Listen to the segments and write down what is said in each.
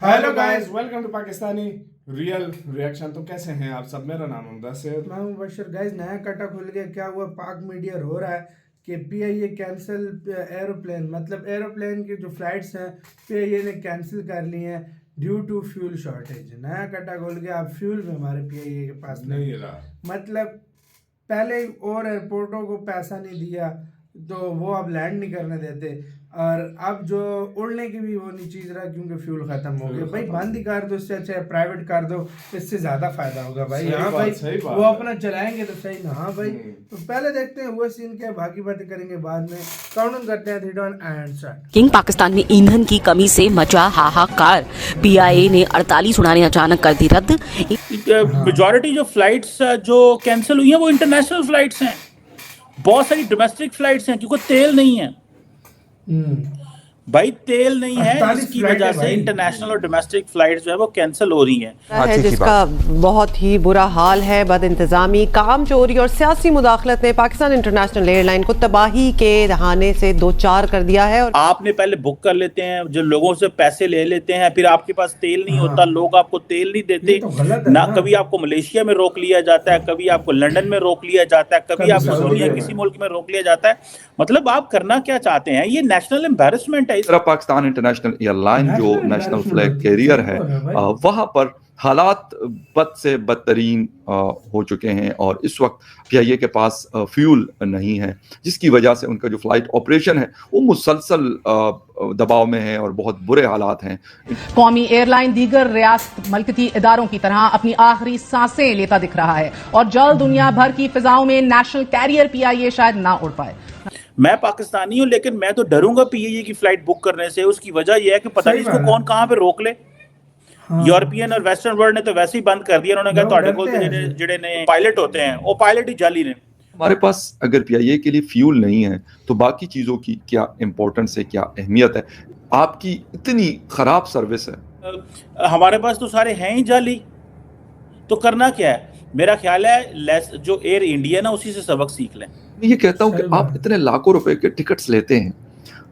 Hello guys, welcome to Pakistani real reaction. तो कैसे हैं आप सब? मेरा नाम है मुदस्सिर। मैं हूं बशर। गाइस, नया कटा खुल गया। क्या हुआ? पाक मीडिया हो रहा है कि पीआईए कैंसिल एरोप्लेन, मतलब एरोप्लेन की जो फ्लाइट्स हैं पीआईए ने कैंसिल कर ली हैं ड्यू टू फ्यूल शॉर्टेज। नया कटा खुल गया। अब फ्यूल भी हमारे पीआईए के पास नहीं रहा। मतलब पहले और एयरपोर्टों को पैसा नहीं दिया तो वो अब लैंड नहीं करने देते, और अब जो उड़ने की भी वो नहीं चीज रहा क्योंकि फ्यूल खत्म हो गया। भाई बंद ही कर दो, इससे अच्छा प्राइवेट कर दो, इससे ज्यादा फायदा होगा भाई। हाँ भाई, वो अपना चलाएंगे तो सही ना। हाँ भाई, तो पहले देखते हैं वो सीन क्या है, बाकी बातें करेंगे बाद में। काउंटडाउन करते हैं 3 2 1 एंड स्टार्ट। किंग पाकिस्तान में ईंधन की कमी से मचा हाहाकार। पीआईए ने 48 उड़ानें अचानक कर दी रद्द। मेजॉरिटी जो फ्लाइट्स जो कैंसिल हुई हैं वो इंटरनेशनल फ्लाइट्स हैं। बहुत सारी डोमेस्टिक फ्लाइट्स हैं क्योंकि तेल नहीं है भाई, तेल नहीं है, इसकी वजह से इंटरनेशनल और डोमेस्टिक फ्लाइट्स जो है वो कैंसिल हो रही हैं। है जिसका बहुत ही बुरा हाल है। बद इंतजामी, काम चोरी और सियासी मुदाखलत ने पाकिस्तान इंटरनेशनल एयरलाइन को तबाही के दहाने से दो चार कर दिया है। और आपने पहले बुक कर लेते हैं, जो लोगों से पैसे ले लेते हैं, फिर आपके पास तेल नहीं होता, लोग आपको तेल नहीं देते ना। कभी आपको मलेशिया में रोक लिया जाता है, कभी आपको लंदन में रोक लिया जाता है, कभी आपको दुनिया किसी मुल्क में रोक लिया जाता है। मतलब आप करना क्या चाहते हैं? ये नेशनल एम्बैरेसमेंट है। इस तरह पाकिस्तान इंटरनेशनल एयरलाइन जो नेशनल फ्लैग कैरियर है, वहां पर हालात बद से बदतरीन हो चुके हैं और इस वक्त पीआईए के पास फ्यूल नहीं है, जिसकी वजह से उनका जो फ्लाइट ऑपरेशन है वो मुसलसल दबाव में है और बहुत बुरे हालात हैं। कौमी एयरलाइन दीगर रियासत मलकती इदारों की तरह अपनी आखिरी सांसें लेता दिख रहा है और जल्द दुनिया भर की फिजाओं में नेशनल कैरियर पीआईए शायद ना उड़ पाए। मैं पाकिस्तानी हूं, लेकिन मैं तो डरूंगा पीआईए की फ्लाइट बुक करने से। उसकी वजह यह है कि पता नहीं इसको कौन कहां पे रोक ले। यूरोपियन और वेस्टर्न वर्ल्ड ने तो वैसे ही बंद कर दिया। उन्होंने कहा ਤੁਹਾਡੇ ਕੋਲ ਜਿਹੜੇ ਨੇ पायलट होते हैं वो पायलट ही जाली ने। हमारे पास अगर पीआईए के लिए फ्यूल नहीं है तो बाकी चीजों की क्या इंपॉर्टेंस है, क्या अहमियत है? आपकी इतनी खराब सर्विस है। हमारे पास तो सारे हैं ही जाली, तो करना क्या है? मेरा ख्याल है जो एयर इंडिया ना उसी से सबक सीख लें। मैं ये कहता हूँ कि आप इतने लाखों रुपए के टिकट्स लेते हैं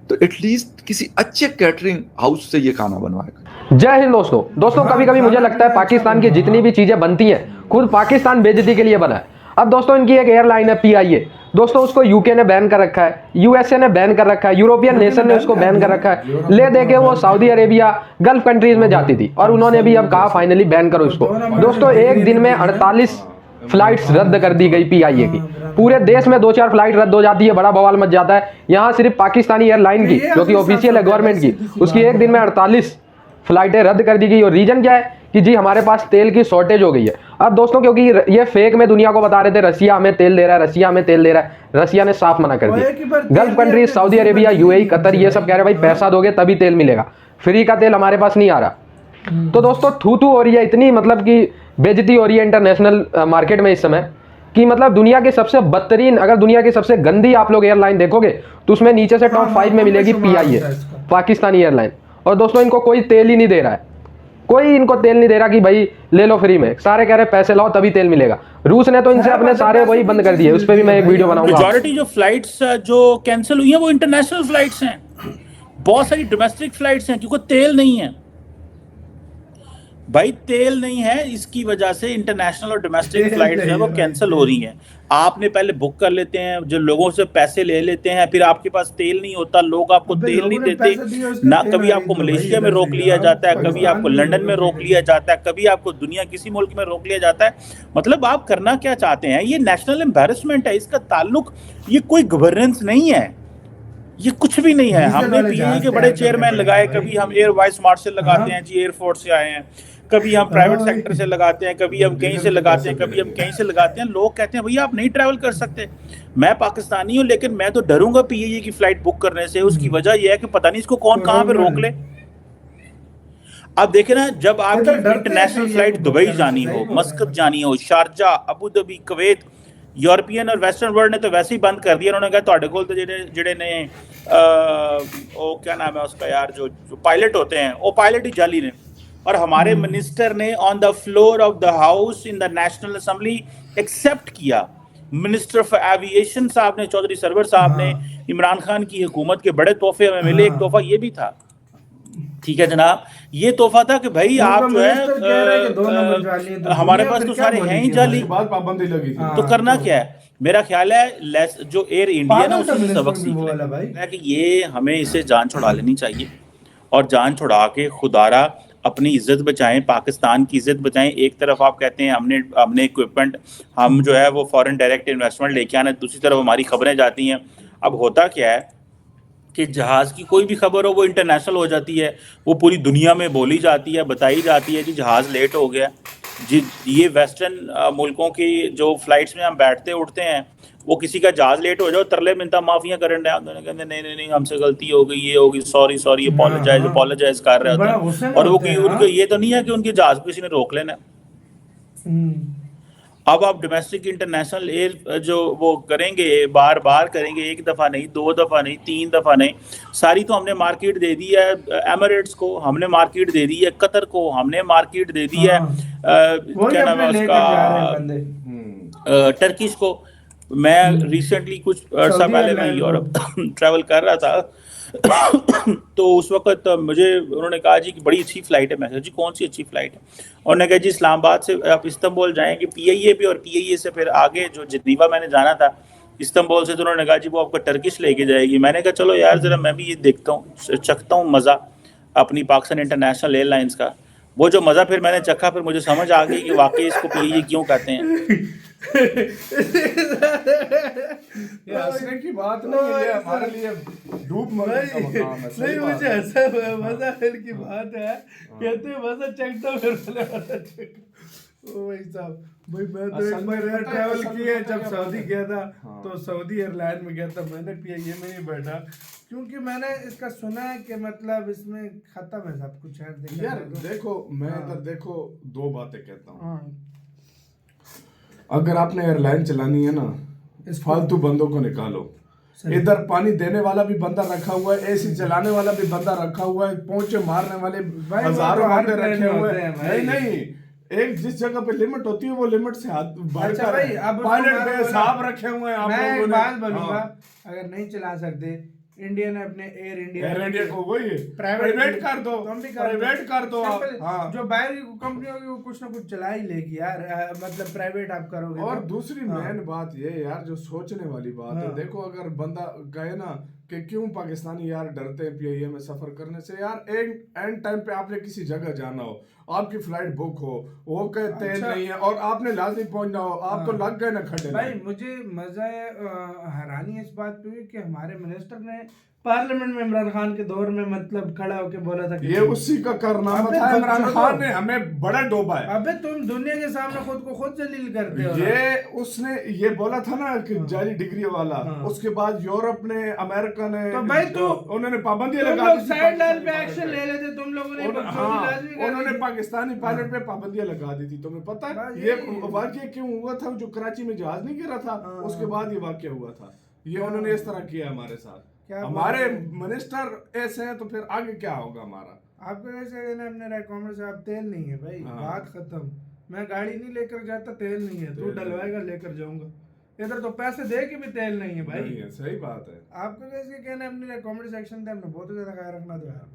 तो एटलीस्ट किसी अच्छे कैटरिंग हाउस से ये खाना बनवाएगा। जय हिंद दोस्तों कभी कभी मुझे लगता है पाकिस्तान की जितनी भी चीजें बनती हैं खुद पाकिस्तान बेइज्जती के लिए बना है। अब दोस्तों इनकी एक एयरलाइन है पीआईए, दोस्तों उसको यूके ने बैन कर रखा है, यूएसए ने बैन कर रखा है, यूरोपियन नेशन ने उसको बैन कर रखा है। ले दे के वो सऊदी अरेबिया गल्फ कंट्रीज में जाती थी और उन्होंने भी अब कहा फाइनली बैन करो इसको। दोस्तों एक दिन में 48 फ्लाइट्स रद्द कर दी गई पीआईए की। पूरे देश में 2-4 फ्लाइट रद्द हो जाती है, बड़ा बवाल मच जाता है। यहाँ सिर्फ पाकिस्तानी एयरलाइन की जो कि ऑफिशियल है गवर्नमेंट की, उसकी एक दिन में 48 फ्लाइटें रद्द कर दी गई। और रीजन क्या है कि जी हमारे पास तेल की शॉर्टेज हो गई है। अब दोस्तों क्योंकि ये फेक में दुनिया को बता रहे थे रसिया हमें तेल दे रहा है, रसिया हमें तेल दे रहा है, रसिया ने साफ मना कर दिया। Gulf countries Saudi Arabia, UAE, Qatar ये सब कह रहे भाई पैसा दोगे तभी तेल मिलेगा, फ्री का तेल हमारे पास नहीं आ रहा। तो दोस्तों थू हो रही है, इतनी मतलब कि बेइज्जती हो रही है इंटरनेशनल मार्केट में इस समय कि मतलब दुनिया के सबसे बदतरीन, अगर दुनिया की सबसे गंदी आप लोग एयरलाइन देखोगे तो उसमें नीचे से टॉप 5 में मिलेगी पीआईए, पाकिस्तानी एयरलाइन। और दोस्तों इनको कोई तेल ही नहीं दे रहा है, कोई इनको तेल नहीं दे रहा कि भाई ले लो फ्री में, सारे कह रहे पैसे लाओ तभी तेल मिलेगा। रूस ने तो इनसे अपने सारे वही बंद कर दिए, उस पर भी मैं एक वीडियो बनाऊंगा। मेजॉरिटी जो फ्लाइट्स जो कैंसिल हुई हैं वो इंटरनेशनल फ्लाइट्स हैं। बहुत सारी डोमेस्टिक फ्लाइट्स हैं क्योंकि तेल नहीं है भाई, तेल नहीं है, इसकी वजह से इंटरनेशनल और डोमेस्टिक फ्लाइट्स जो है वो कैंसिल हो रही हैं। आपने पहले बुक कर लेते हैं, जो लोगों से पैसे ले लेते हैं, फिर आपके पास तेल नहीं होता, लोग आपको तेल नहीं देते ना। कभी आपको मलेशिया में रोक लिया जाता है, कभी आपको लंदन में रोक लिया जाता है, कभी आपको दुनिया किसी मुल्क में रोक लिया जाता है। मतलब आप करना क्या चाहते हैं? ये नेशनल एम्बैरेसमेंट है, इसका ताल्लुक ये कोई गवर्नेंस नहीं है, ये कुछ भी नहीं है। हमने पीआईए के बड़े चेयरमैन लगाए, कभी हम एयर वाइस मार्शल लगाते हैं जी, एयरफोर्स से आए हैं, कभी हम प्राइवेट सेक्टर से लगाते हैं, कभी हम कहीं से लगाते हैं, कभी हम कहीं से लगाते हैं। लोग कहते हैं भैया आप नहीं ट्रैवल कर सकते। मैं पाकिस्तानी हूं, लेकिन मैं तो डरूंगा पीआईए की फ्लाइट बुक करने से। उसकी वजह यह है कि पता नहीं इसको कौन कहां पे रोक ले। अब देखे ना, जब आपकी इंटरनेशनल फ्लाइट दुबई जानी हो, मस्कत जानी हो, Sharjah, Abu Dhabi, Kuwait, European और वेस्टर्न वर्ल्ड ने तो वैसे ही बंद कर दिया। उन्होंने कहा ਤੁਹਾਡੇ ਕੋਲ तो ਜਿਹੜੇ ने वो क्या नाम है उसका यार, जो पायलट होते हैं वो पायलट ही जाली ने। और हमारे मिनिस्टर ने on the floor of the house in the national assembly accept किया। मिनिस्टर फॉर एविएशन साहब ने, चौधरी सरवर साहब ने, इमरान खान की हुकूमत के बड़े तोहफे हमें मिले। एक तोहफा ये भी था ठीक है जनाब, ये तोहफा था कि भाई उनका आप जो मिनिस्टर कह रहा है कि 2 नंबर है जाली है, तो हमारे दुनिया पास फिर तो क्या सारे हैं ही बोलेगी जाली, उसके बाद पाबंदी लगी थी। तो करना क्या है? मेरा ख्याल है जो एयर इंडिया ना पागल का उसी से सबक मिनिस्टर भी सीख वो ले वाला भाई। है कि ये हमें इसे जान छुड़ा लेनी चाहिए और जान छुड़ा के खुदारा अपनी इज्जत बचाएं, पाकिस्तान की इज्जत बचाएं। एक तरफ आप कहते हैं हमने इक्विपमेंट, हम जो है वो फॉरेन डायरेक्ट इन्वेस्टमेंट लेके आना, दूसरी तरफ हमारी खबरें जाती हैं। अब होता क्या है कि जहाज़ की कोई भी खबर हो वो इंटरनेशनल हो जाती है, वो पूरी दुनिया में बोली जाती है, बताई जाती है कि जहाज़ लेट हो गया जी। ये वेस्टर्न मुल्कों की जो फ्लाइट्स में हम बैठते उठते हैं, वो किसी का जहाज़ लेट हो जाओ तरले मिनता माफियाँ करने कहते नहीं नहीं नहीं हमसे गलती हो गई, ये होगी, सॉरी सॉरी, अपोलोजाइज अपोलोजाइज कर रहे होते बड़ा हैं। गुस्से में और वो होते हैं, हाँ। उनके ये तो नहीं है कि उनके जहाज़ को किसी ने रोक लेना है। अब आप डोमेस्टिक इंटरनेशनल एयर जो वो करेंगे, बार बार करेंगे, एक दफ़ा नहीं, 2 दफ़ा नहीं, 3 दफ़ा नहीं, सारी तो हमने मार्केट दे दी है एमिरेट्स को, हमने मार्केट दे दी है कतर को, हमने मार्केट दे दी है वही क्या नाम है अपने लेकर उसका जा रहे हैं बंदे। टर्किश को। मैं रिसेंटली कुछ अर्सा सऊदी पहले मैं एयरलाइन को। यूरोप ट्रैवल कर रहा था तो उस वक्त मुझे उन्होंने कहा जी कि बड़ी अच्छी फ़्लाइट है। मैं कहा जी कौन सी अच्छी फ़्लाइट है? उन्होंने कहा जी इस्लामाबाद से आप इस्तांबुल जाएंगे पीआईए पे, और पीआईए से फिर आगे जो जिनीवा मैंने जाना था इस्तांबुल से, तो उन्होंने कहा जी वो आपको टर्किश लेके जाएगी। मैंने कहा चलो यार ज़रा मैं भी ये देखता हूँ, चखता हूँ मज़ा अपनी पाकिस्तान इंटरनेशनल एयरलाइंस का। वो जो मज़ा फिर मैंने चखा, फिर मुझे समझ आ गई कि वाकई इसको पीआईए क्यों कहते हैं। ये हंसने की बात नहीं है, ये हमारे लिए डूब मरने का मकाम है। सही नहीं, बात मुझे है। ऐसा मजा की बात है, कहते हैं मजा चखता फिर बोले मजा चखता। ओ भाई साहब, भाई मैं तो असल एक में बार एयर पता है, ट्रैवल असल में किया है, पता है जब क्या सऊदी बात गया था हाँ। तो सऊदी एयरलाइन में गया था, मैंने पीआईए में नहीं बैठा क्योंकि मैंने इसका सुना है कि मतलब इसमें खत्म है सब कुछ है। यार देखो, मैं इधर देखो 2 बातें कहता हूँ। हाँ। अगर आपने एयरलाइन चलानी है ना, इस फालतू बंदों को निकालो। इधर पानी देने वाला भी बंदा रखा हुआ है, एसी चलाने वाला भी बंदा रखा हुआ है, पोंचे मारने वाले भाई वो हजारों तो हर बंदे प्लेन रखे में हुए होते हैं हैं। भाई। नहीं नहीं, एक जिस जगह पे लिमिट होती है वो लिमिट से हाथ अच्छा बढ़कर भाई, है। अब पायलट उसको पे मारो साहब ना। रखे हुए हैं आप मैं लोगों एक ने। बात बोलूंगा, हाँ। अगर नहीं चला सकते इंडिया ने अपने एयर इंडिया को वही प्राइवेट कर दो, तुम भी प्राइवेट कर दो आप। सिंपल, हाँ। जो बाहर की कंपनी होगी वो कुछ ना कुछ चला ही लेगी यार, मतलब प्राइवेट आप करोगे और तो। दूसरी मेन बात ये यार जो सोचने वाली बात है, देखो अगर बंदा कहे ना कि क्यों पाकिस्तानी यार डरते हैं पीआईए में सफर करने से, यार एंड टाइम पे आपने किसी जगह जाना हो, आपकी फ्लाइट बुक हो, वो कहे तेल नहीं है और आपने लाजमी पहुंचना हो, आप तो लग गए ना खड्डे भाई मुझे मजा है, हैरानी है इस बात पे भी कि हमारे मिनिस्टर ने पार्लियामेंट में इमरान खान के दौर में मतलब खड़ा होकर बोला था कि ये उसी का कारनामा था। इमरान खान ने हमें बड़ा डोबा है। अबे तुम दुनिया के सामने खुद को खुद जलील करते हो। ये उसने ये बोला था ना कि जाली डिग्री वाला, उसके बाद यूरोप ने, अमेरिका ने, तो भाई तो उन्होंने पाबंदी तुम लगा लोग दी। साइड लाइन पे एक्शन ले लेते, तुम लोगों ने उन्होंने पाकिस्तानी पायलट पे पाबंदियां लगा दी थी। तुम्हें पता है ये वाकया क्यों हुआ था? जो कराची में जहाज नहीं गिरा था, उसके बाद ये वाकया हुआ था। ये उन्होंने इस तरह किया हमारे साथ। हमारे मिनिस्टर ऐसे हैं तो फिर आगे क्या होगा हमारा? आपको कैसे कहना अपने रेकमेंड से, आप तेल नहीं है भाई, बात खत्म। मैं गाड़ी नहीं लेकर जाता, तेल नहीं है, तू डलवाएगा लेकर जाऊंगा। इधर तो पैसे दे के भी तेल नहीं है भाई। नहीं है, सही बात है। आपको कैसे कहना अपने कमेंट सेक्शन पे, हमने बहुत ज्यादा ख्याल रखना था।